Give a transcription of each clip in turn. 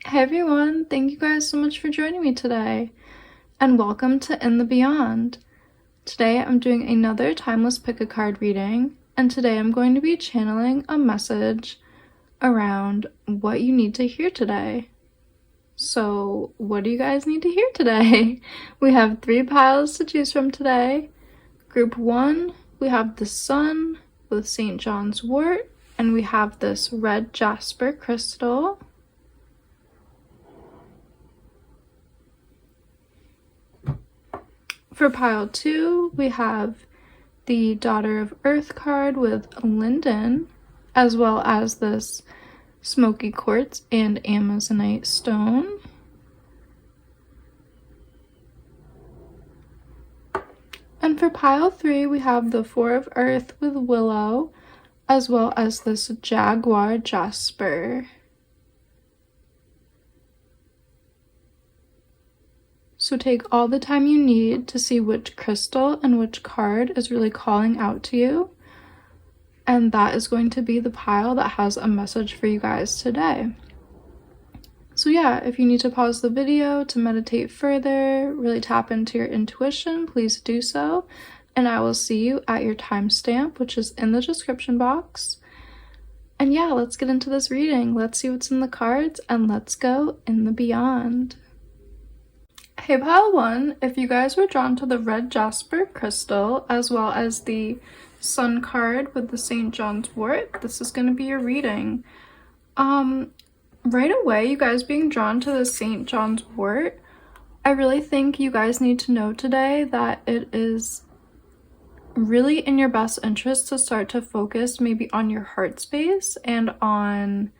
Hey everyone, thank you guys so much for joining me today, and welcome to In the Beyond. Today I'm doing another timeless pick-a-card reading, and today I'm going to be channeling a message around what you need to hear today. So what do you guys need to hear today? We have 3 piles to choose from today. Group 1, we have the Sun with St. John's wort, and we have this red jasper crystal. For pile 2, we have the Daughter of Earth card with linden, as well as this smoky quartz and amazonite stone. And for pile 3, we have the Four of Earth with willow, as well as this jaguar jasper. So take all the time you need to see which crystal and which card is really calling out to you. And that is going to be the pile that has a message for you guys today. So yeah, if you need to pause the video to meditate further, really tap into your intuition, please do so. And I will see you at your timestamp, which is in the description box. And yeah, let's get into this reading. Let's see what's in the cards and let's go in the beyond. Hey pile 1, if you guys were drawn to the red jasper crystal as well as the Sun card with the St. John's wort, this is going to be your reading. Right away, you guys being drawn to the St. John's wort, I really think you guys need to know today that it is really in your best interest to start to focus maybe on your heart space and on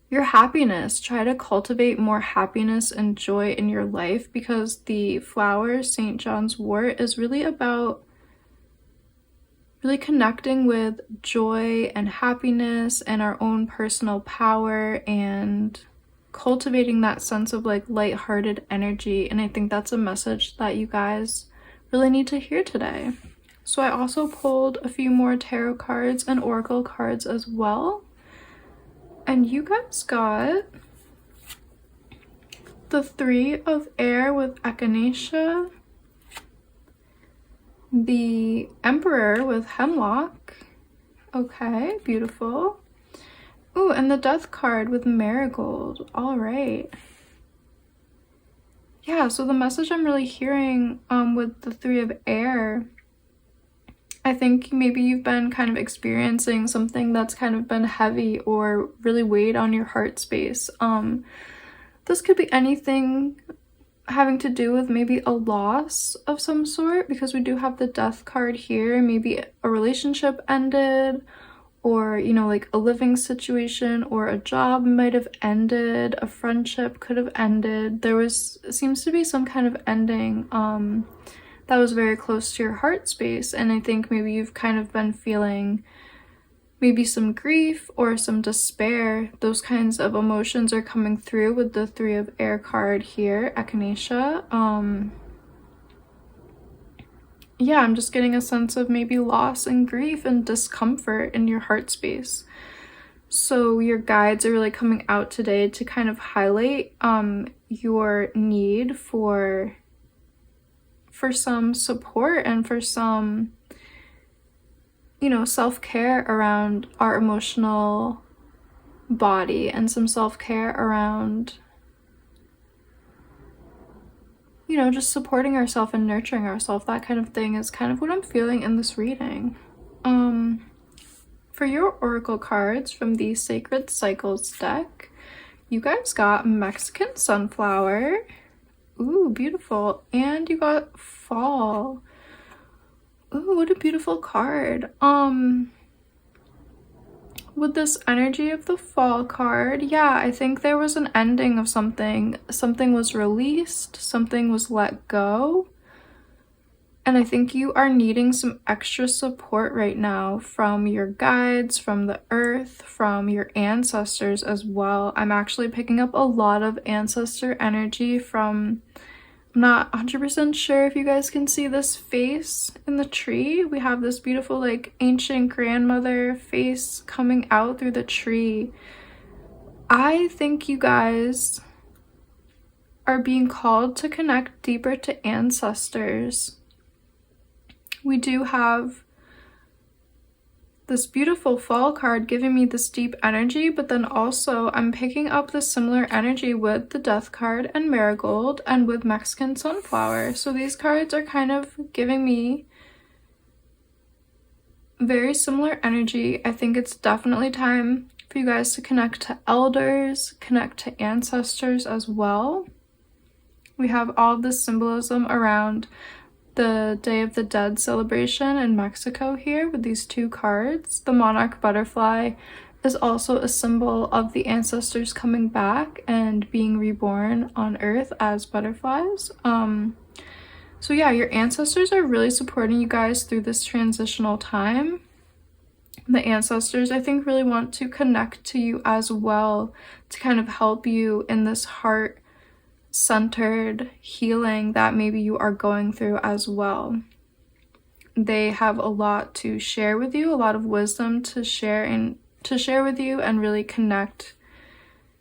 your happiness. Try to cultivate more happiness and joy in your life, because the flower, St. John's wort, is really about really connecting with joy and happiness and our own personal power and cultivating that sense of like lighthearted energy. And I think that's a message that you guys really need to hear today. So I also pulled a few more tarot cards and oracle cards as well. And you guys got the 3 of air with echinacea, the Emperor with hemlock. Okay, beautiful. Ooh, and the Death card with marigold. All right. Yeah, so the message I'm really hearing with the 3 of air, I think maybe you've been kind of experiencing something that's kind of been heavy or really weighed on your heart space. This could be anything having to do with maybe a loss of some sort, because we do have the Death card here. Maybe a relationship ended, or, you know, like a living situation or a job might have ended, a friendship could have ended. Seems to be some kind of ending that was very close to your heart space. And I think maybe you've kind of been feeling maybe some grief or some despair. Those kinds of emotions are coming through with the 3 of air card here, echinacea. Yeah, I'm just getting a sense of maybe loss and grief and discomfort in your heart space. So your guides are really coming out today to kind of highlight your need for some support and for some, you know, self-care around our emotional body, and some self-care around, you know, just supporting ourselves and nurturing ourselves. That kind of thing is kind of what I'm feeling in this reading. For your oracle cards from the Sacred Cycles deck, you guys got Mexican sunflower. Ooh, beautiful. And you got fall. Ooh, what a beautiful card. With this energy of the fall card, yeah, I think there was an ending of something. Something was released, something was let go. And I think you are needing some extra support right now from your guides, from the earth, from your ancestors as well. I'm actually picking up a lot of ancestor energy from, I'm not 100% sure if you guys can see this face in the tree. We have this beautiful like ancient grandmother face coming out through the tree. I think you guys are being called to connect deeper to ancestors. We do have this beautiful fall card giving me this deep energy, but then also I'm picking up this similar energy with the Death card and Marigold and with Mexican Sunflower. So these cards are kind of giving me very similar energy. I think it's definitely time for you guys to connect to elders, connect to ancestors as well. We have all this symbolism around the Day of the Dead celebration in Mexico here with these two cards. The monarch butterfly is also a symbol of the ancestors coming back and being reborn on Earth as butterflies. So yeah, your ancestors are really supporting you guys through this transitional time. The ancestors, I think, really want to connect to you as well to kind of help you in this heart-centered healing that maybe you are going through as well. They have a lot to share with you, a lot of wisdom to share with you, and really connect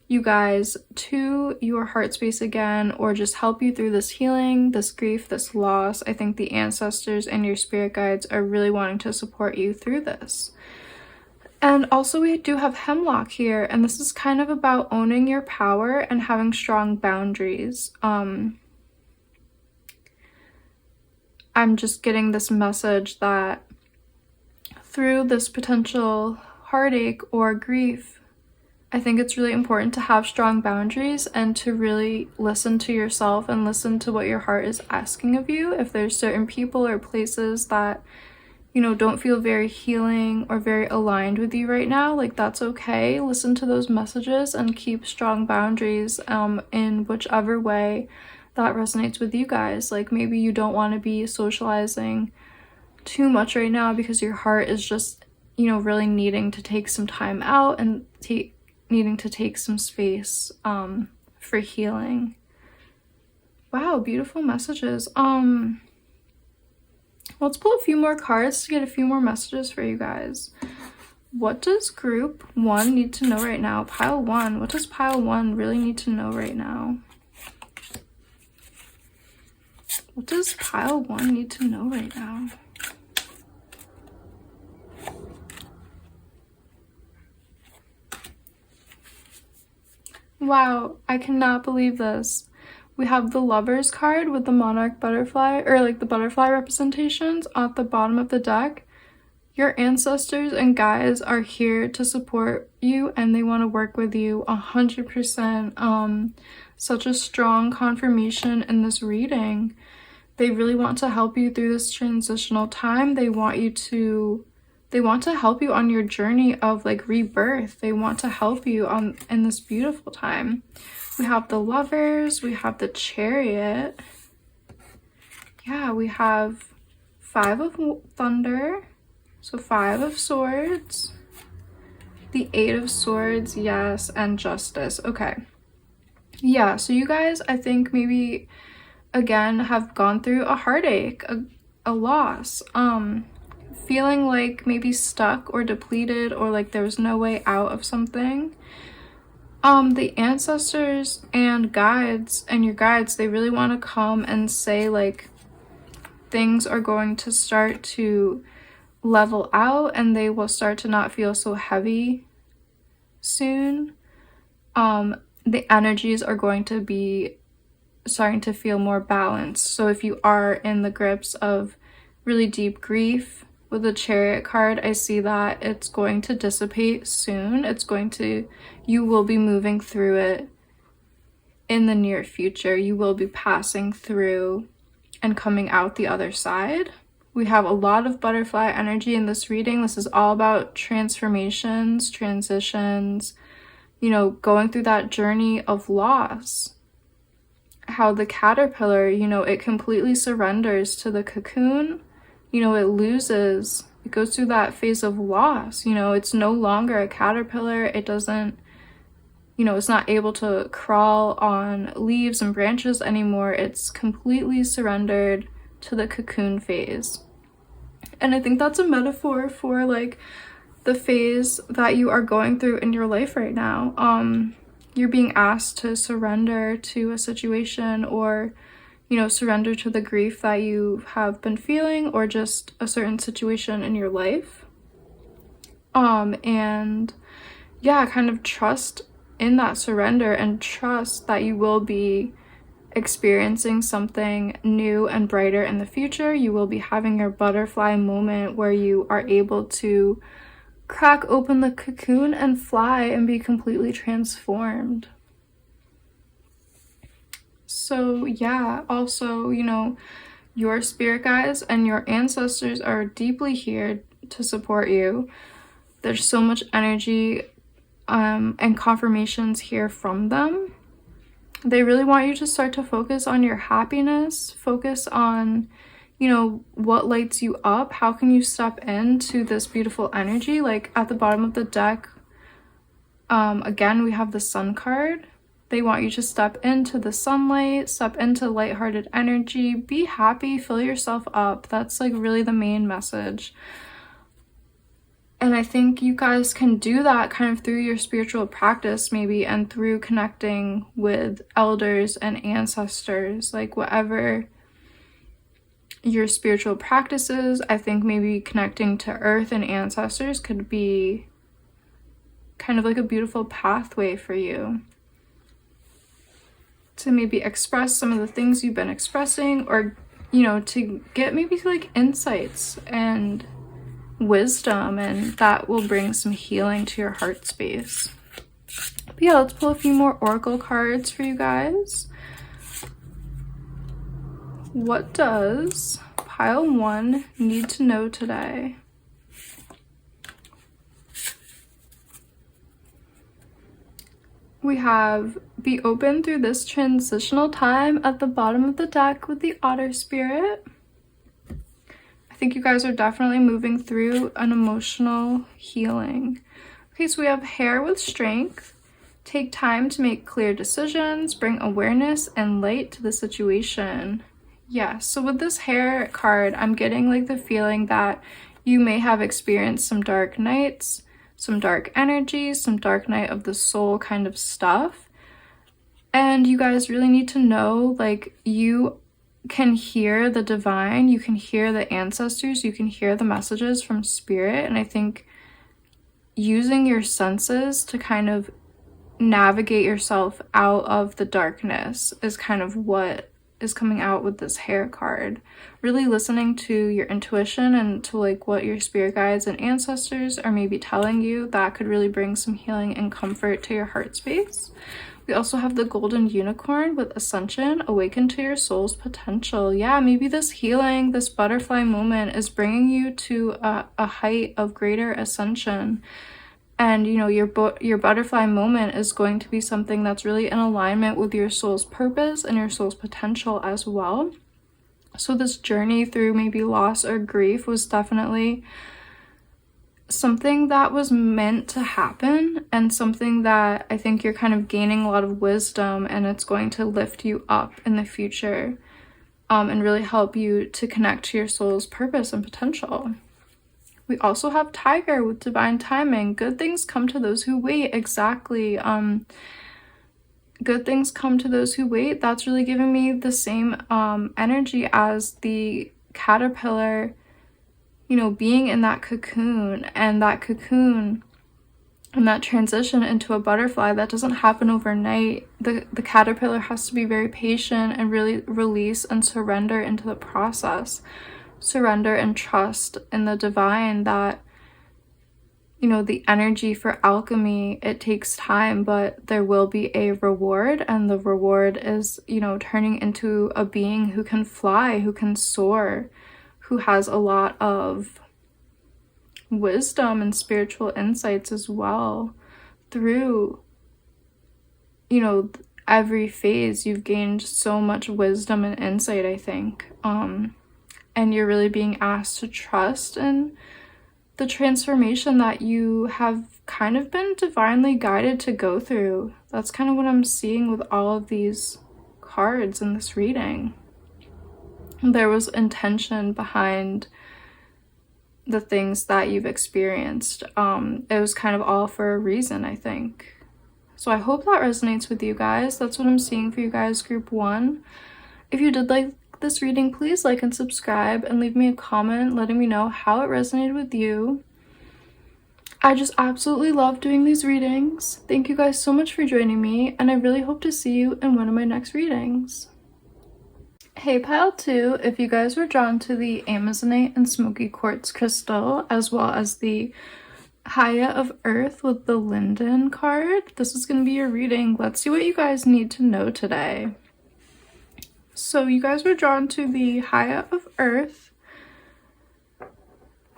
you guys to your heart space again, or just help you through this healing, this grief, this loss. I think the ancestors and your spirit guides are really wanting to support you through this. And also we do have Hemlock here, and this is kind of about owning your power and having strong boundaries. I'm just getting this message that through this potential heartache or grief, I think it's really important to have strong boundaries and to really listen to yourself and listen to what your heart is asking of you. If there's certain people or places that, you know, don't feel very healing or very aligned with you right now, like, that's okay. Listen to those messages and keep strong boundaries in whichever way that resonates with you guys. Like, maybe you don't want to be socializing too much right now because your heart is just, you know, really needing to take some time out and needing to take some space for healing. Wow, beautiful messages. Let's pull a few more cards to get a few more messages for you guys. What does group 1 need to know right now? Pile 1. What does pile 1 really need to know right now? What does pile 1 need to know right now? Wow, I cannot believe this. We have the Lovers card with the monarch butterfly, or like the butterfly representations at the bottom of the deck. Your ancestors and guides are here to support you, and they want to work with you 100%. Such a strong confirmation in this reading. They really want to help you through this transitional time. They want to help you on your journey of like rebirth. They want to help you in this beautiful time. We have the Lovers, we have the Chariot. Yeah, we have 5 of Thunder, so 5 of Swords, the 8 of Swords, yes, and Justice. Okay. Yeah, so you guys, I think maybe again have gone through a heartache, a loss, feeling like maybe stuck or depleted, or like there was no way out of something. The ancestors and guides and your guides, they really want to come and say like things are going to start to level out and they will start to not feel so heavy soon. The energies are going to be starting to feel more balanced. So if you are in the grips of really deep grief, with the Chariot card, I see that it's going to dissipate soon. You will be moving through it in the near future. You will be passing through and coming out the other side. We have a lot of butterfly energy in this reading. This is all about transformations, transitions, you know, going through that journey of loss. How the caterpillar, you know, it completely surrenders to the cocoon. You know, it goes through that phase of loss. You know, it's no longer a caterpillar. It doesn't, you know, it's not able to crawl on leaves and branches anymore. It's completely surrendered to the cocoon phase. And I think that's a metaphor for like the phase that you are going through in your life right now. you're being asked to surrender to a situation, or surrender to the grief that you have been feeling, or just a certain situation in your life. And yeah, kind of trust in that surrender, and trust that you will be experiencing something new and brighter in the future. You will be having your butterfly moment where you are able to crack open the cocoon and fly and be completely transformed. So yeah, also, your spirit guides and your ancestors are deeply here to support you. There's so much energy and confirmations here from them. They really want you to start to focus on your happiness, focus on, what lights you up. How can you step into this beautiful energy? Like at the bottom of the deck, again, we have the Sun card. They want you to step into the sunlight, step into lighthearted energy, be happy, fill yourself up. That's like really the main message. And I think you guys can do that kind of through your spiritual practice, maybe, and through connecting with elders and ancestors, like whatever your spiritual practices. I think maybe connecting to earth and ancestors could be kind of like a beautiful pathway for you to maybe express some of the things you've been expressing, or, to get maybe like insights and wisdom, and that will bring some healing to your heart space. But yeah, let's pull a few more oracle cards for you guys. What does pile 1 need to know today? We have be open through this transitional time at the bottom of the deck with the Otter Spirit. I think you guys are definitely moving through an emotional healing. Okay, so we have hair with strength. Take time to make clear decisions, bring awareness and light to the situation. Yeah, so with this hair card, I'm getting like the feeling that you may have experienced some dark nights, some dark energies, some dark night of the soul kind of stuff. And you guys really need to know, like, you can hear the divine, you can hear the ancestors, you can hear the messages from spirit. And I think using your senses to kind of navigate yourself out of the darkness is kind of what is coming out with this hair card. Really listening to your intuition and to like what your spirit guides and ancestors are maybe telling you, that could really bring some healing and comfort to your heart space. We also have the golden unicorn with ascension, awaken to your soul's potential. Yeah, maybe this healing, this butterfly moment is bringing you to a height of greater ascension. And your butterfly moment is going to be something that's really in alignment with your soul's purpose and your soul's potential as well. So this journey through maybe loss or grief was definitely something that was meant to happen, and something that I think you're kind of gaining a lot of wisdom, and it's going to lift you up in the future, and really help you to connect to your soul's purpose and potential. We also have Tiger with divine timing. Good things come to those who wait. Exactly. Good things come to those who wait. That's really giving me the same energy as the caterpillar, being in that cocoon, and that transition into a butterfly that doesn't happen overnight. The caterpillar has to be very patient and really release and surrender into the process. Surrender and trust in the divine, that the energy for alchemy, it takes time, but there will be a reward, and the reward is turning into a being who can fly, who can soar, who has a lot of wisdom and spiritual insights as well. Through every phase, you've gained so much wisdom and insight, I think. And you're really being asked to trust in the transformation that you have kind of been divinely guided to go through. That's kind of what I'm seeing with all of these cards in this reading. There was intention behind the things that you've experienced. It was kind of all for a reason, I think. So I hope that resonates with you guys. That's what I'm seeing for you guys, group 1. If you did like this reading, please like and subscribe and leave me a comment letting me know how it resonated with you. I just absolutely love doing these readings. Thank you guys so much for joining me, and I really hope to see you in one of my next readings. Hey pile 2, if you guys were drawn to the Amazonite and Smoky Quartz crystal, as well as the Haya of Earth with the Linden card, this is going to be your reading. Let's see what you guys need to know today. So you guys were drawn to the Haya of Earth,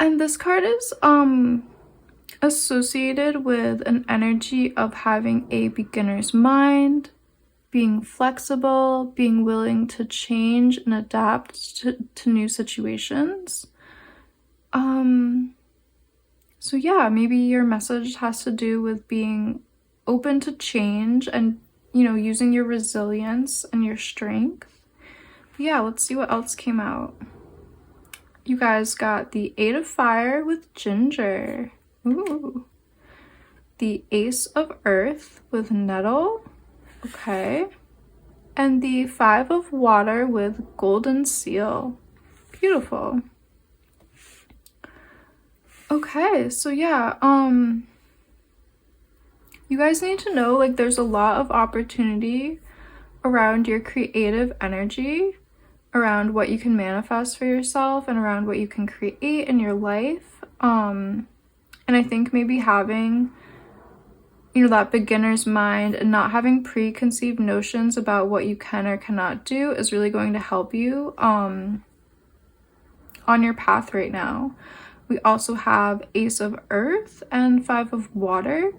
and this card is associated with an energy of having a beginner's mind, being flexible, being willing to change and adapt to new situations. So yeah, maybe your message has to do with being open to change and, you know, using your resilience and your strength. But yeah, let's see what else came out. You guys got the 8 of Fire with Ginger. Ooh. The Ace of Earth with Nettle. Okay. And the 5 of Water with Golden Seal. Beautiful. Okay, so yeah, you guys need to know, like, there's a lot of opportunity around your creative energy, around what you can manifest for yourself, and around what you can create in your life. And I think maybe having, you know, that beginner's mind and not having preconceived notions about what you can or cannot do is really going to help you on your path right now. We also have Ace of Earth and 5 of Water.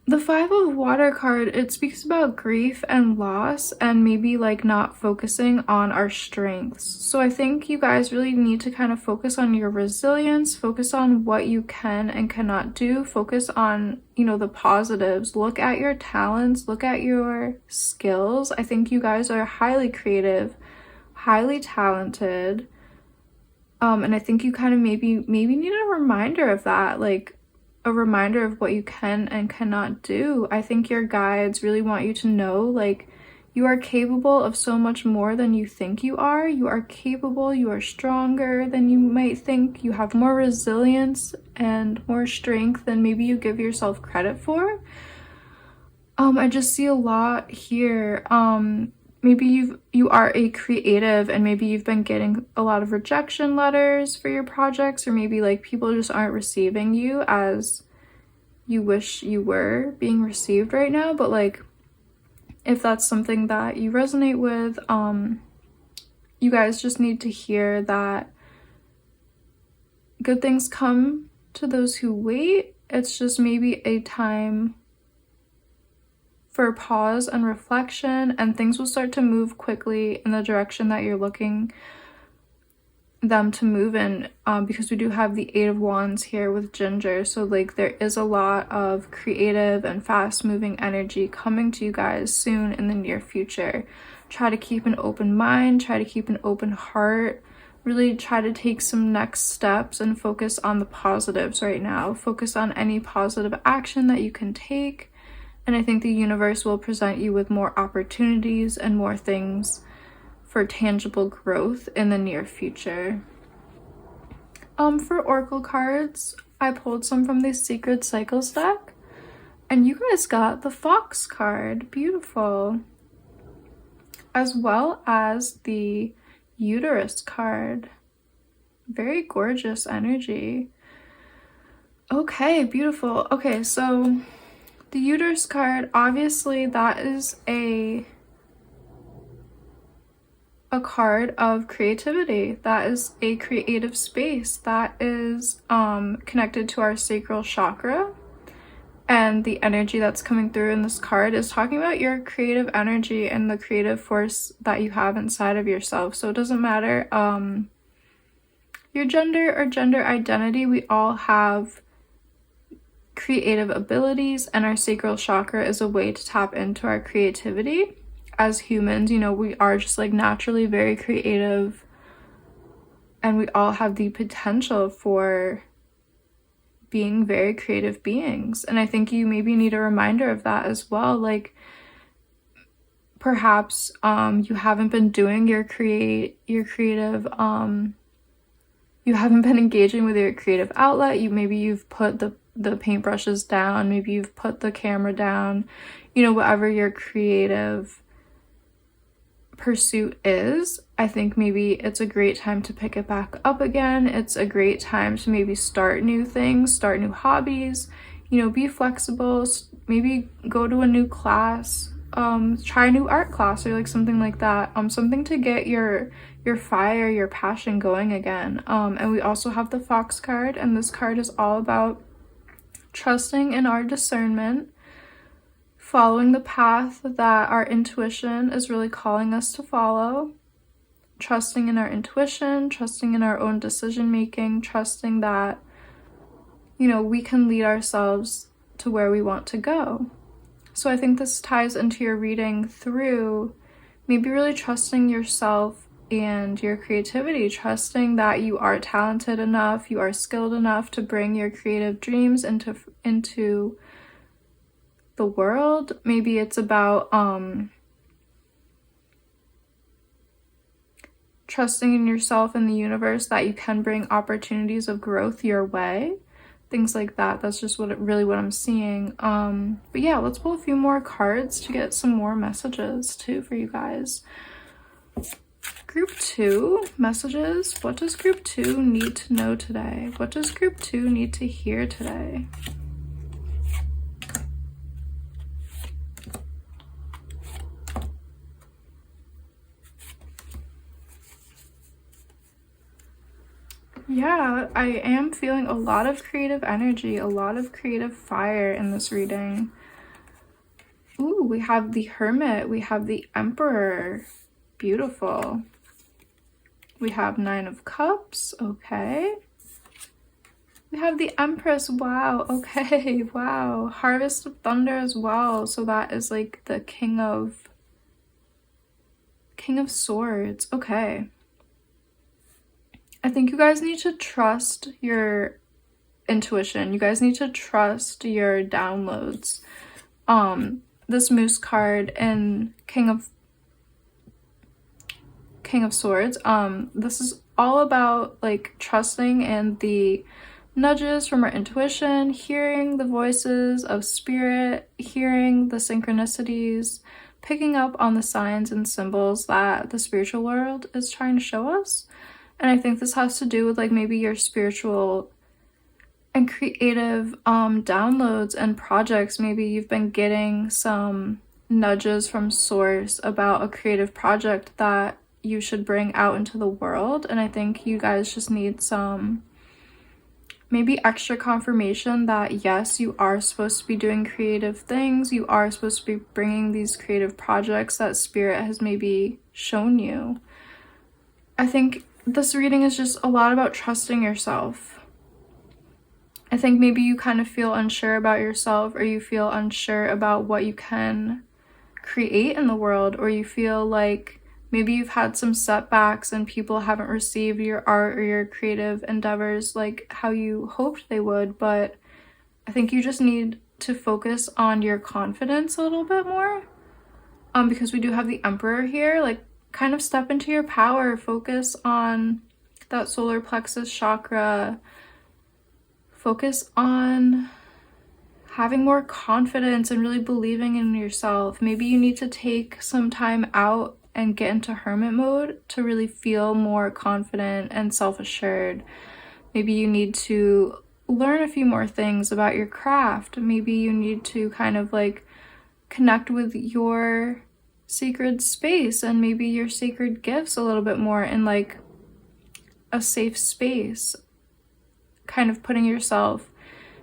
The 5 of Water card, it speaks about grief and loss and maybe like not focusing on our strengths. So I think you guys really need to kind of focus on your resilience, focus on what you can and cannot do, focus on, you know, the positives, look at your talents, look at your skills. I think you guys are highly creative, highly talented. And I think you kind of maybe need a reminder of that, like a reminder of what you can and cannot do. I think your guides really want you to know, like, you are capable of so much more than you think you are. You are capable, you are stronger than you might think. You have more resilience and more strength than maybe you give yourself credit for. I just see a lot here. Maybe you are a creative and maybe you've been getting a lot of rejection letters for your projects, or maybe like people just aren't receiving you as you wish you were being received right now. But like, if that's something that you resonate with, you guys just need to hear that good things come to those who wait. It's just maybe a time for pause and reflection, and things will start to move quickly in the direction that you're looking them to move in, because we do have the 8 of Wands here with Ginger. So like, there is a lot of creative and fast moving energy coming to you guys soon in the near future. Try to keep an open mind, try to keep an open heart, really try to take some next steps and focus on the positives right now. Focus on any positive action that you can take. And I think the universe will present you with more opportunities and more things for tangible growth in the near future. For Oracle cards, I pulled some from the Sacred Cycles deck, and you guys got the Fox card. Beautiful. As well as the Uterus card. Very gorgeous energy. Okay, beautiful. Okay, so the Uterus card, obviously that is a card of creativity. That is a creative space that is connected to our sacral chakra, and the energy that's coming through in this card is talking about your creative energy and the creative force that you have inside of yourself. So it doesn't matter your gender or gender identity, we all have creative abilities, and our sacral chakra is a way to tap into our creativity. As humans, you know, we are just like naturally very creative, and we all have the potential for being very creative beings. And I think you maybe need a reminder of that as well. Like, perhaps you haven't been doing your creative you haven't been engaging with your creative outlet. Maybe you've put the paintbrushes down, maybe you've put the camera down, you know, whatever your creative pursuit is. I think maybe it's a great time to pick it back up again. It's a great time to maybe start new things, start new hobbies, you know, be flexible, maybe go to a new class, try a new art class or like something like that, something to get your fire, your passion going again. And we also have the Fox card, and this card is all about trusting in our discernment, following the path that our intuition is really calling us to follow, trusting in our intuition, trusting in our own decision making, trusting that, you know, we can lead ourselves to where we want to go. So I think this ties into your reading through maybe really trusting yourself and your creativity, trusting that you are talented enough, you are skilled enough to bring your creative dreams into the world. Maybe it's about trusting in yourself and the universe that you can bring opportunities of growth your way, things like that. That's just what I'm seeing. But yeah, let's pull a few more cards to get some more messages too for you guys. Group 2 messages. What does group 2 need to know today? What does group 2 need to hear today? Yeah, I am feeling a lot of creative energy, a lot of creative fire in this reading. Ooh, we have the Hermit, we have the Emperor. Beautiful. We have 9 of Cups. Okay. We have the Empress. Wow. Okay. Wow. Harvest of Thunder as well. So that is like the King of Swords. Okay. I think you guys need to trust your intuition. You guys need to trust your downloads. This Moose card and King of Swords, this is all about like trusting in the nudges from our intuition, hearing the voices of spirit, hearing the synchronicities, picking up on the signs and symbols that the spiritual world is trying to show us. And I think this has to do with like maybe your spiritual and creative downloads and projects. Maybe you've been getting some nudges from source about a creative project that you should bring out into the world. And I think you guys just need some maybe extra confirmation that yes, you are supposed to be doing creative things. You are supposed to be bringing these creative projects that spirit has maybe shown you. I think this reading is just a lot about trusting yourself. I think maybe you kind of feel unsure about yourself, or you feel unsure about what you can create in the world, or you feel like maybe you've had some setbacks and people haven't received your art or your creative endeavors like how you hoped they would. But I think you just need to focus on your confidence a little bit more, because we do have the Emperor here. Like, kind of step into your power, focus on that solar plexus chakra, focus on having more confidence and really believing in yourself. Maybe you need to take some time out and get into hermit mode to really feel more confident and self-assured. Maybe you need to learn a few more things about your craft. Maybe you need to kind of like connect with your sacred space and maybe your sacred gifts a little bit more in like a safe space, kind of putting yourself,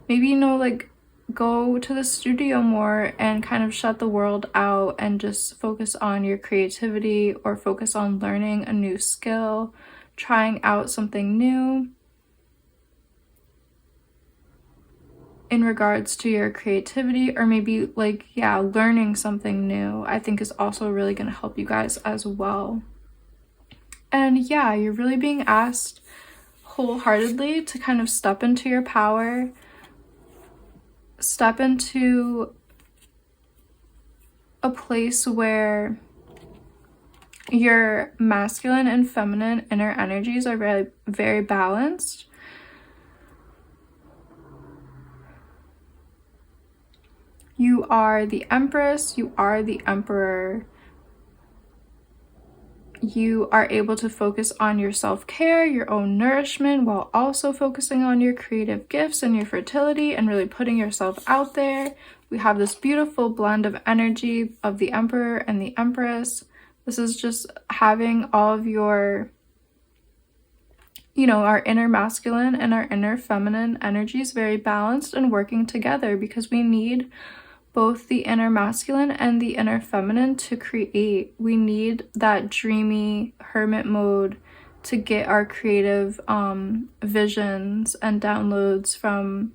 maybe, you know, like go to the studio more and kind of shut the world out and just focus on your creativity, or focus on learning a new skill, trying out something new in regards to your creativity, or maybe like, yeah, learning something new, I think is also really going to help you guys as well. And yeah, you're really being asked wholeheartedly to kind of step into your power, step into a place where your masculine and feminine inner energies are very, very balanced. You are the Empress, you are the Emperor. You are able to focus on your self-care, your own nourishment, while also focusing on your creative gifts and your fertility and really putting yourself out there. We have this beautiful blend of energy of the Emperor and the Empress. This is just having all of your, our inner masculine and our inner feminine energies very balanced and working together, because we need both the inner masculine and the inner feminine to create. We need that dreamy hermit mode to get our creative visions and downloads from,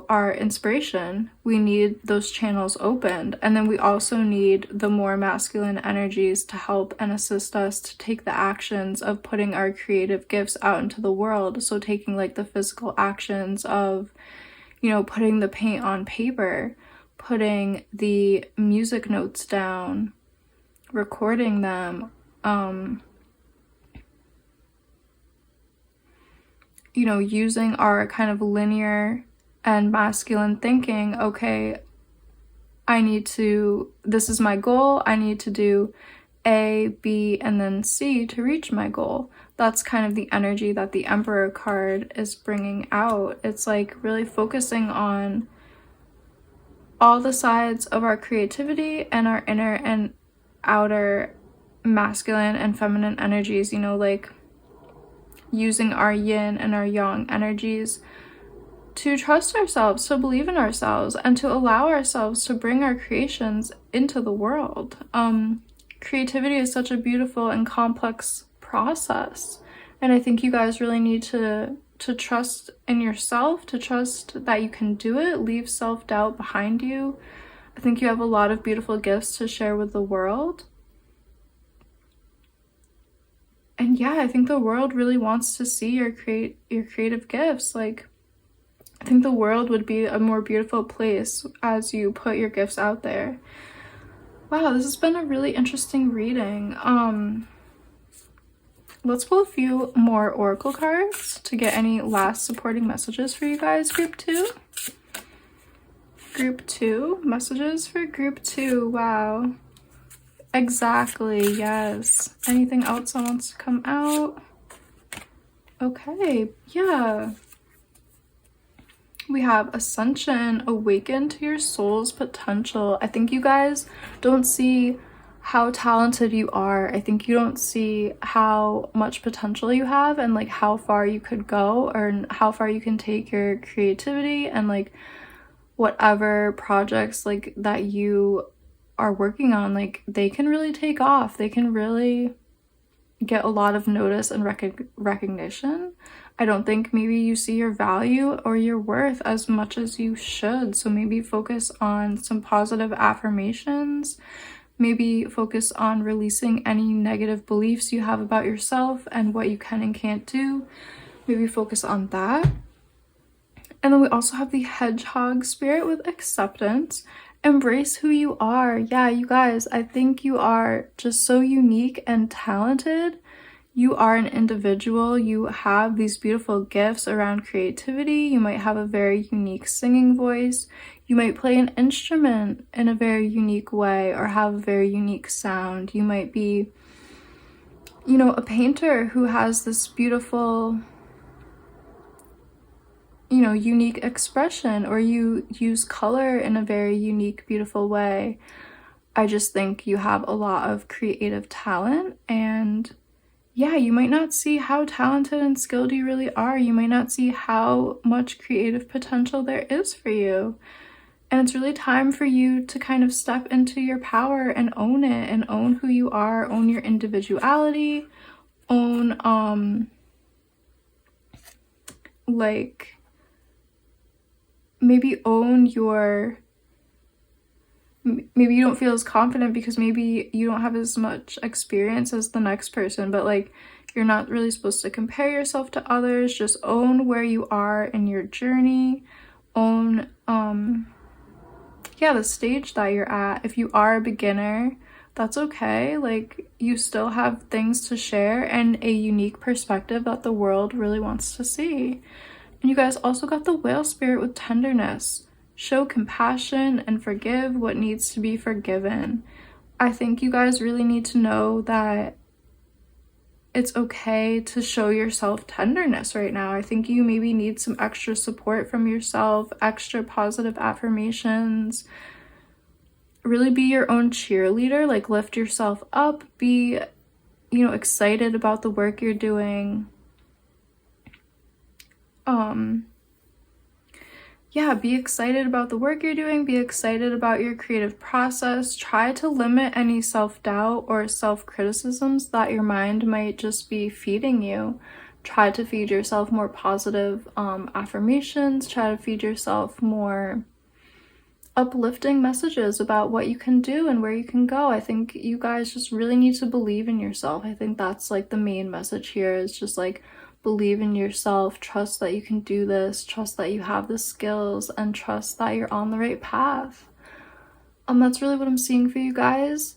our inspiration. We need those channels opened. And then we also need the more masculine energies to help and assist us to take the actions of putting our creative gifts out into the world. So taking like the physical actions of putting the paint on paper, putting the music notes down, recording them, using our kind of linear and masculine thinking. Okay, this is my goal, I need to do A, B, and then C to reach my goal. That's kind of the energy that the Emperor card is bringing out. It's like really focusing on all the sides of our creativity and our inner and outer masculine and feminine energies, like using our yin and our yang energies to trust ourselves, to believe in ourselves, and to allow ourselves to bring our creations into the world. Creativity is such a beautiful and complex process, and I think you guys really need to trust in yourself, to trust that you can do it, leave self-doubt behind you. I think you have a lot of beautiful gifts to share with the world. And yeah, I think the world really wants to see your creative gifts. Like, I think the world would be a more beautiful place as you put your gifts out there. Wow, this has been a really interesting reading. Let's pull a few more oracle cards to get any last supporting messages for you guys, group 2. Group 2, messages for group 2. Wow. Exactly, yes. Anything else that wants to come out? Okay, yeah. We have Ascension, awaken to your soul's potential. I think you guys don't see how talented you are. I think you don't see how much potential you have and like how far you could go, or how far you can take your creativity and like whatever projects like that you are working on. Like, they can really take off. They can really get a lot of notice and recognition. I don't think maybe you see your value or your worth as much as you should. So maybe focus on some positive affirmations. Maybe focus on releasing any negative beliefs you have about yourself and what you can and can't do. Maybe focus on that. And then we also have the hedgehog spirit with acceptance. Embrace who you are. Yeah, you guys, I think you are just so unique and talented. You are an individual. You have these beautiful gifts around creativity. You might have a very unique singing voice. You might play an instrument in a very unique way or have a very unique sound. You might be, a painter who has this beautiful, unique expression, or you use color in a very unique, beautiful way. I just think you have a lot of creative talent, and yeah, you might not see how talented and skilled you really are. You might not see how much creative potential there is for you. And it's really time for you to kind of step into your power and own it, and own who you are, own your individuality, own, maybe own your, maybe you don't feel as confident because maybe you don't have as much experience as the next person, but like, You're not really supposed to compare yourself to others. Just own where you are in your journey. Own, yeah, the stage that you're at. If you are a beginner, that's okay. Like, you still have things to share and a unique perspective that the world really wants to see. And you guys also got the whale spirit with tenderness. Show compassion and forgive what needs to be forgiven. I think you guys really need to know that it's okay to show yourself tenderness right now. I think you maybe need some extra support from yourself, extra positive affirmations. Really be your own cheerleader, like lift yourself up, be, excited about the work you're doing. Yeah, be excited about the work you're doing, be excited about your creative process. Try to limit any self-doubt or self-criticisms that your mind might just be feeding you. Try to feed yourself more positive affirmations. Try to feed yourself more uplifting messages about what you can do and where you can go. I think you guys just really need to believe in yourself. I think that's like the main message here, is just like believe in yourself, trust that you can do this, trust that you have the skills, and trust that you're on the right path. That's really what I'm seeing for you guys.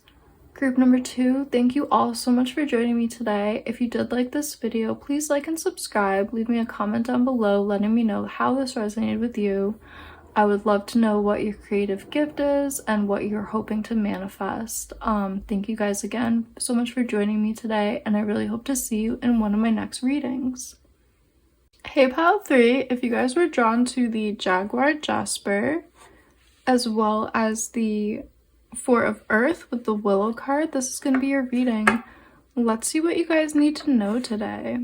Group number 2, thank you all so much for joining me today. If you did like this video, please like and subscribe. Leave me a comment down below letting me know how this resonated with you. I would love to know what your creative gift is and what you're hoping to manifest. Thank you guys again so much for joining me today, and I really hope to see you in one of my next readings. Hey Pile 3, if you guys were drawn to the Jaguar Jasper, as well as the 4 of Earth with the Willow card, this is going to be your reading. Let's see what you guys need to know today.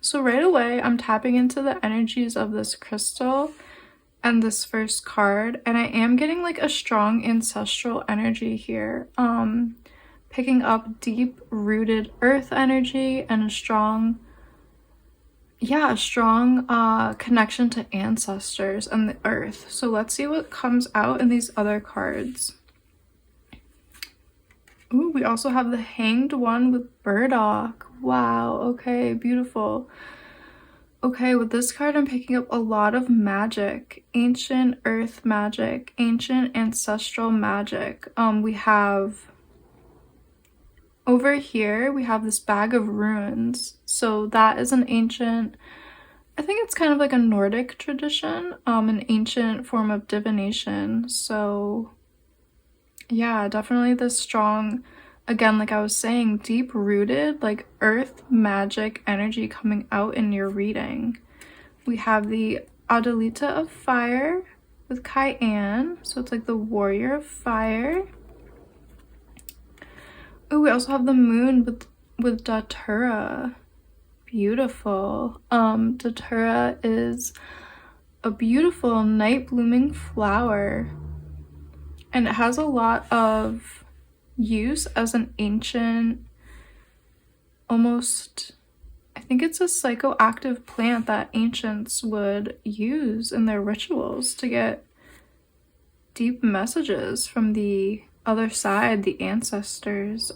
So right away, I'm tapping into the energies of this crystal and this first card, and I am getting like a strong ancestral energy here, picking up deep rooted earth energy and a strong connection to ancestors and the earth. So let's see what comes out in these other cards. Ooh, we also have the Hanged One with Burdock. Wow, okay, beautiful. Okay, with this card, I'm picking up a lot of magic, ancient earth magic, ancient ancestral magic. We have, over here, we have this bag of runes. So that is an ancient, I think it's kind of like a Nordic tradition, an ancient form of divination. So yeah, definitely this strong, again, like I was saying, deep-rooted, like earth magic energy coming out in your reading. We have the Adelita of Fire with Cayenne, so it's like the Warrior of Fire. Oh, we also have the Moon with Datura. Beautiful. Datura is a beautiful night-blooming flower, and it has a lot of use as an ancient, almost, I think it's a psychoactive plant that ancients would use in their rituals to get deep messages from the other side, the ancestors.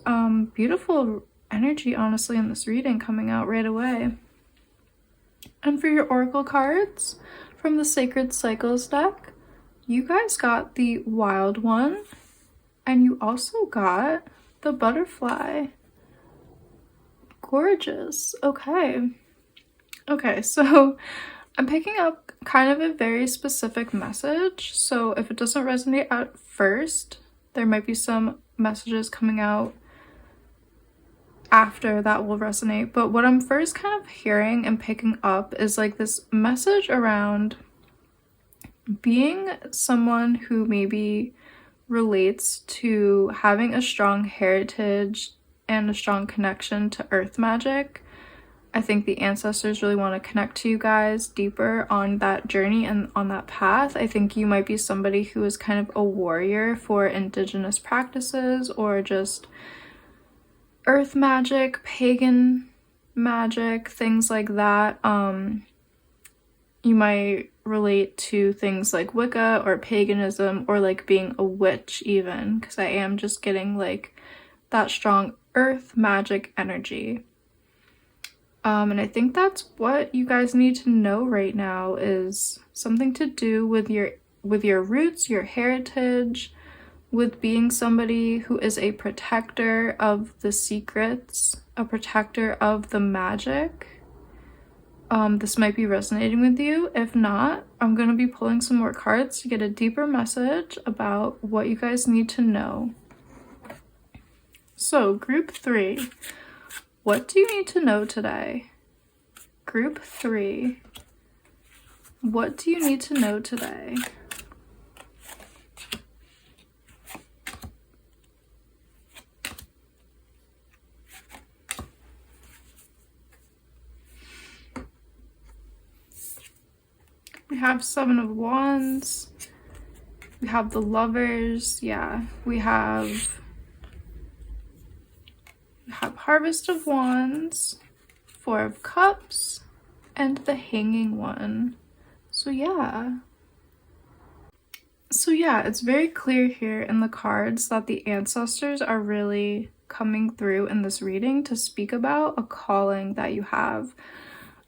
Beautiful energy, honestly, in this reading coming out right away. And for your oracle cards from the Sacred Cycles deck, you guys got the Wild One, and you also got the Butterfly. Gorgeous. Okay, so I'm picking up kind of a very specific message. So if it doesn't resonate at first, there might be some messages coming out after that will resonate. But what I'm first kind of hearing and picking up is like this message around being someone who maybe relates to having a strong heritage and a strong connection to earth magic. I think the ancestors really want to connect to you guys deeper on that journey and on that path. I think you might be somebody who is kind of a warrior for indigenous practices or just earth magic, pagan magic, things like that. You might relate to things like Wicca or paganism, or like being a witch even, because I am just getting like that strong earth magic energy. And I think that's what you guys need to know right now, is something to do with your roots, your heritage, with being somebody who is a protector of the secrets, a protector of the magic. This might be resonating with you. If not, I'm going to be pulling some more cards to get a deeper message about what you guys need to know. So, group 3, what do you need to know today? Group 3, what do you need to know today? We have 7 of Wands. We have the Lovers. Yeah, we have Harvest of Wands, 4 of Cups, and the Hanging One. So yeah, it's very clear here in the cards that the ancestors are really coming through in this reading to speak about a calling that you have.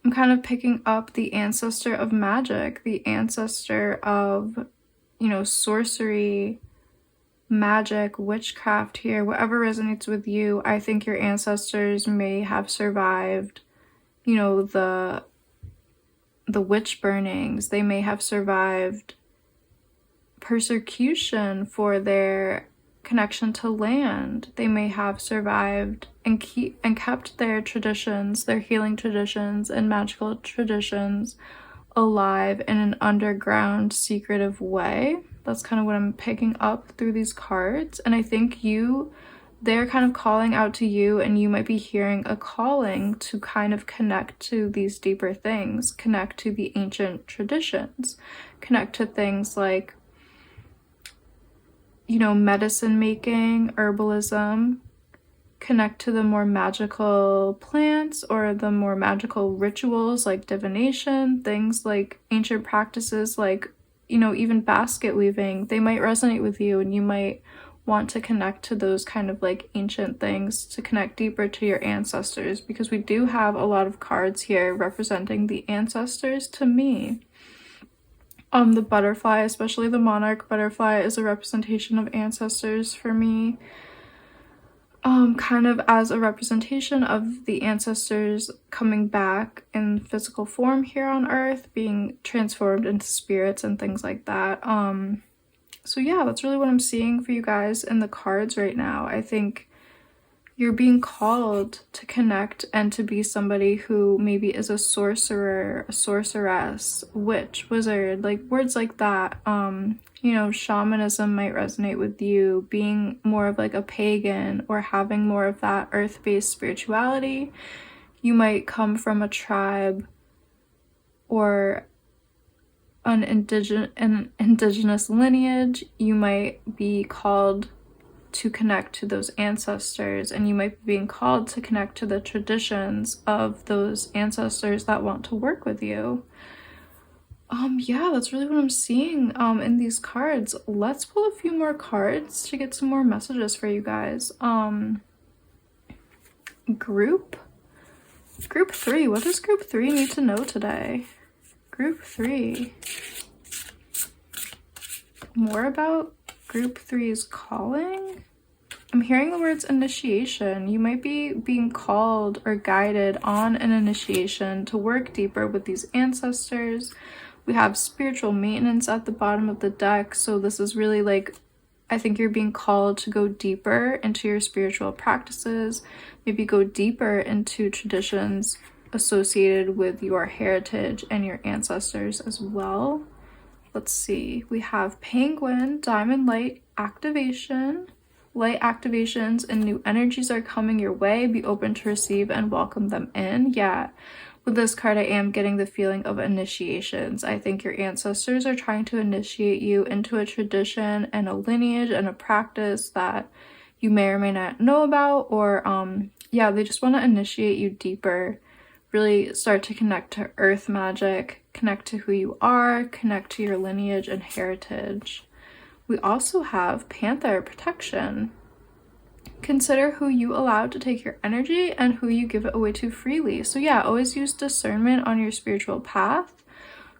I'm kind of picking up the ancestor of magic, the ancestor of, sorcery, magic, witchcraft here, whatever resonates with you. I think your ancestors may have survived, the witch burnings. They may have survived persecution for their connection to land. They may have survived and kept their traditions, their healing traditions and magical traditions alive in an underground, secretive way. That's kind of what I'm picking up through these cards. And I think they're kind of calling out to you, and you might be hearing a calling to kind of connect to these deeper things, connect to the ancient traditions, connect to things like, medicine making, herbalism, connect to the more magical plants or the more magical rituals like divination, things like ancient practices like, even basket weaving. They might resonate with you, and you might want to connect to those kind of like ancient things to connect deeper to your ancestors, because we do have a lot of cards here representing the ancestors to me. The butterfly, especially the monarch butterfly, is a representation of ancestors for me. Kind of as a representation of the ancestors coming back in physical form here on Earth, being transformed into spirits and things like that. So yeah, that's really what I'm seeing for you guys in the cards right now. I think you're being called to connect and to be somebody who maybe is a sorcerer, a sorceress, witch, wizard, like words like that. Shamanism might resonate with you, being more of like a pagan or having more of that earth-based spirituality. You might come from a tribe or an indigenous lineage. You might be called to connect to those ancestors, and you might be being called to connect to the traditions of those ancestors that want to work with you. Yeah, that's really what I'm seeing in these cards. Let's pull a few more cards to get some more messages for you guys. Group 3, what does group 3 need to know today? Group 3. More about group 3's calling? I'm hearing the words initiation. You might be being called or guided on an initiation to work deeper with these ancestors. We have spiritual maintenance at the bottom of the deck. So this is really like, I think you're being called to go deeper into your spiritual practices, maybe go deeper into traditions associated with your heritage and your ancestors as well. Let's see, we have Penguin, Diamond Light activation. Light activations and new energies are coming your way. Be open to receive and welcome them in. Yeah, with this card, I am getting the feeling of initiations. I think your ancestors are trying to initiate you into a tradition and a lineage and a practice that you may or may not know about, or yeah, they just want to initiate you deeper, really start to connect to earth magic, connect to who you are, connect to your lineage and heritage. We also have Panther protection. Consider who you allow to take your energy and who you give it away to freely. So yeah, always use discernment on your spiritual path.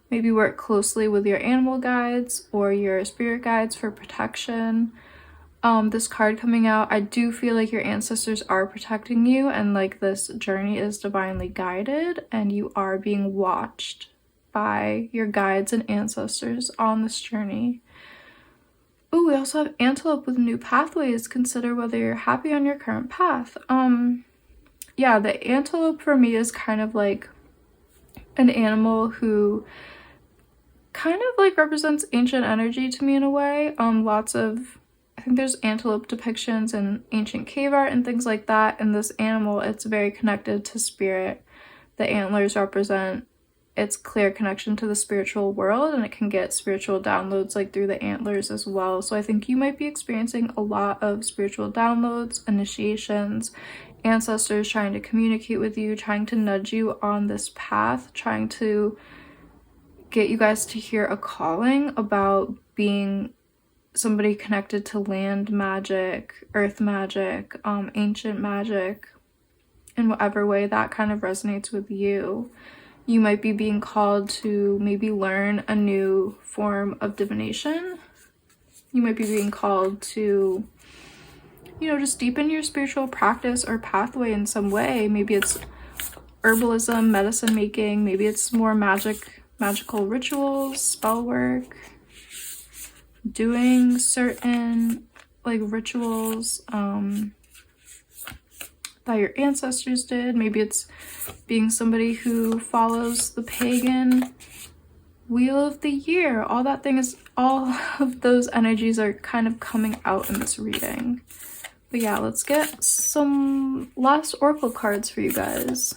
Maybe work closely with your animal guides or your spirit guides for protection. This card coming out, I do feel like your ancestors are protecting you, and like this journey is divinely guided and you are being watched by your guides and ancestors on this journey. Oh, we also have antelope with new pathways. Consider whether you're happy on your current path. Yeah, the antelope for me is kind of like an animal who kind of like represents ancient energy to me in a way. I think there's antelope depictions in ancient cave art and things like that. And this animal, it's very connected to spirit. The antlers represent its clear connection to the spiritual world, and it can get spiritual downloads like through the antlers as well. So I think you might be experiencing a lot of spiritual downloads, initiations, ancestors trying to communicate with you, trying to nudge you on this path, trying to get you guys to hear a calling about being somebody connected to land magic, earth magic, ancient magic, in whatever way that kind of resonates with you. You might be being called to maybe learn a new form of divination. You might be being called to, you know, just deepen your spiritual practice or pathway in some way. Maybe it's herbalism, medicine making, maybe it's more magical rituals, spell work, doing certain like rituals that your ancestors did. Maybe it's being somebody who follows the pagan wheel of the year. All of those energies are kind of coming out in this reading. But yeah, let's get some last oracle cards for you guys.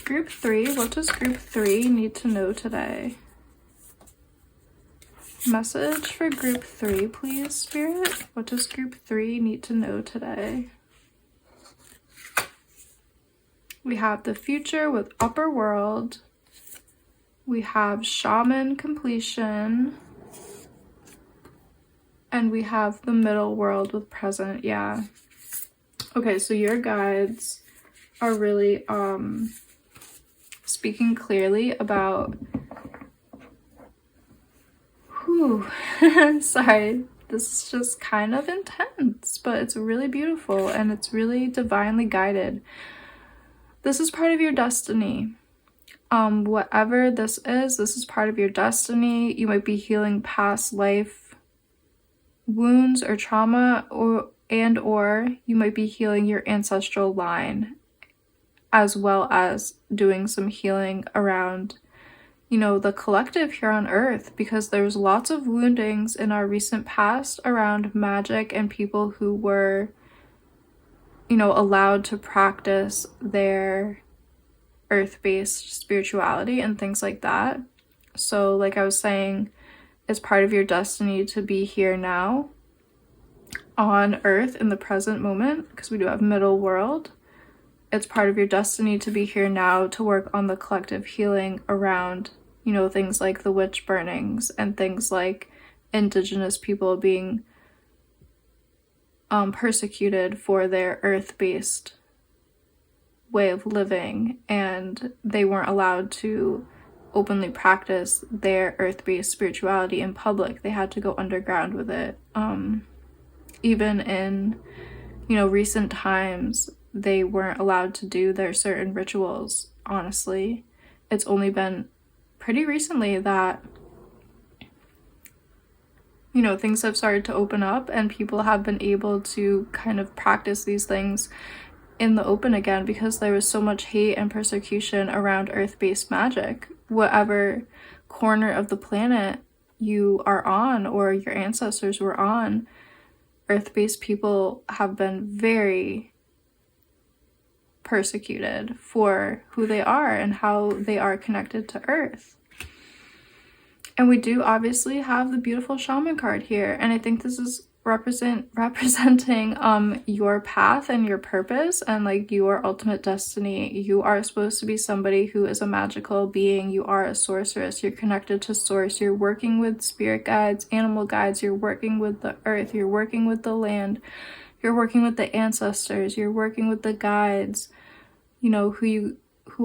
Group 3, what does group 3 need to know today? Message for group 3, please, Spirit. What does group 3 need to know today? We have the future with upper world. We have shaman completion. And we have the middle world with present. Yeah. Okay, so your guides are really speaking clearly about sorry, this is just kind of intense, but it's really beautiful and it's really divinely guided. This is part of your destiny. Whatever this is part of your destiny. You might be healing past life wounds or trauma, or you might be healing your ancestral line, as well as doing some healing around, you know, the collective here on Earth, because there's lots of woundings in our recent past around magic and people who were, you know, allowed to practice their earth-based spirituality and things like that. So like I was saying, it's part of your destiny to be here now on Earth in the present moment, because we do have middle world. It's part of your destiny to be here now to work on the collective healing around, you know, things like the witch burnings and things like indigenous people being persecuted for their earth-based way of living, and they weren't allowed to openly practice their earth-based spirituality in public. They had to go underground with it. Even in, you know, recent times, they weren't allowed to do their certain rituals, honestly. It's only been pretty recently that, you know, things have started to open up and people have been able to kind of practice these things in the open again, because there was so much hate and persecution around earth-based magic. Whatever corner of the planet you are on or your ancestors were on, earth-based people have been very persecuted for who they are and how they are connected to Earth. And we do obviously have the beautiful shaman card here, and I think this is representing your path and your purpose and like your ultimate destiny. You are supposed to be somebody who is a magical being. You are a sorceress. You're connected to source. You're working with spirit guides, animal guides. You're working with the earth. You're working with the land. You're working with the ancestors. You're working with the guides, you know, who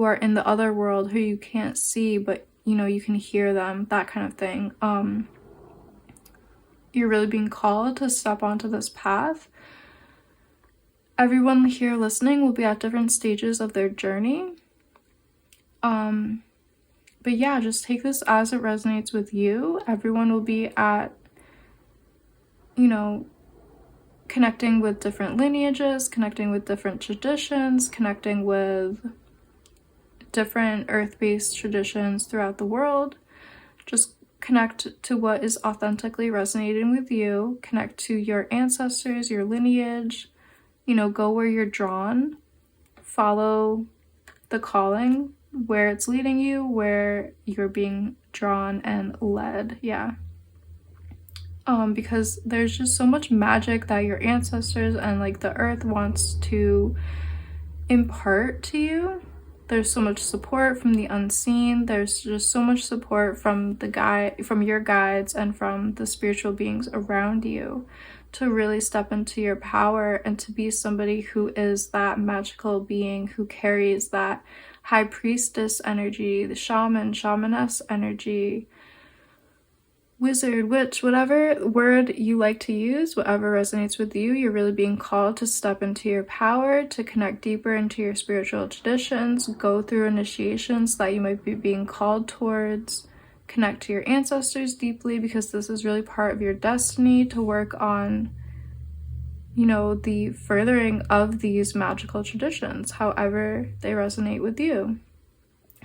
are in the other world, who you can't see, but you know, you can hear them, that kind of thing. You're really being called to step onto this path. Everyone here listening will be at different stages of their journey. But yeah, just take this as it resonates with you. Everyone will be at, you know, connecting with different lineages, connecting with different traditions, connecting with different earth-based traditions throughout the world. Just connect to what is authentically resonating with you. Connect to your ancestors, your lineage. You know, go where you're drawn. Follow the calling, where it's leading you, where you're being drawn and led. Yeah. Because there's just so much magic that your ancestors and like the earth wants to impart to you. There's so much support from the unseen. There's just so much support from your guides and from the spiritual beings around you to really step into your power and to be somebody who is that magical being who carries that high priestess energy, the shaman, shamaness energy, wizard, witch, whatever word you like to use, whatever resonates with you. You're really being called to step into your power, to connect deeper into your spiritual traditions, go through initiations that you might be being called towards, connect to your ancestors deeply, because this is really part of your destiny to work on, you know, the furthering of these magical traditions, however they resonate with you.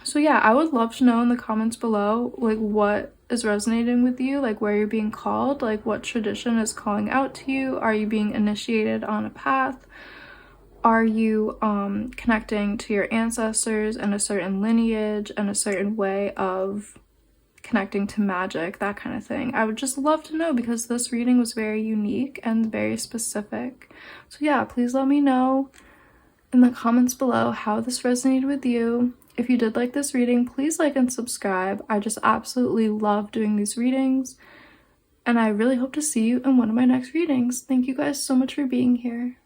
So yeah, I would love to know in the comments below, like, what is resonating with you, like where you're being called, like what tradition is calling out to you. Are you being initiated on a path? Are you connecting to your ancestors and a certain lineage and a certain way of connecting to magic, that kind of thing? I would just love to know, because this reading was very unique and very specific. So yeah, please let me know in the comments below how this resonated with you. If you did like this reading, please like and subscribe. I just absolutely love doing these readings, and I really hope to see you in one of my next readings. Thank you guys so much for being here.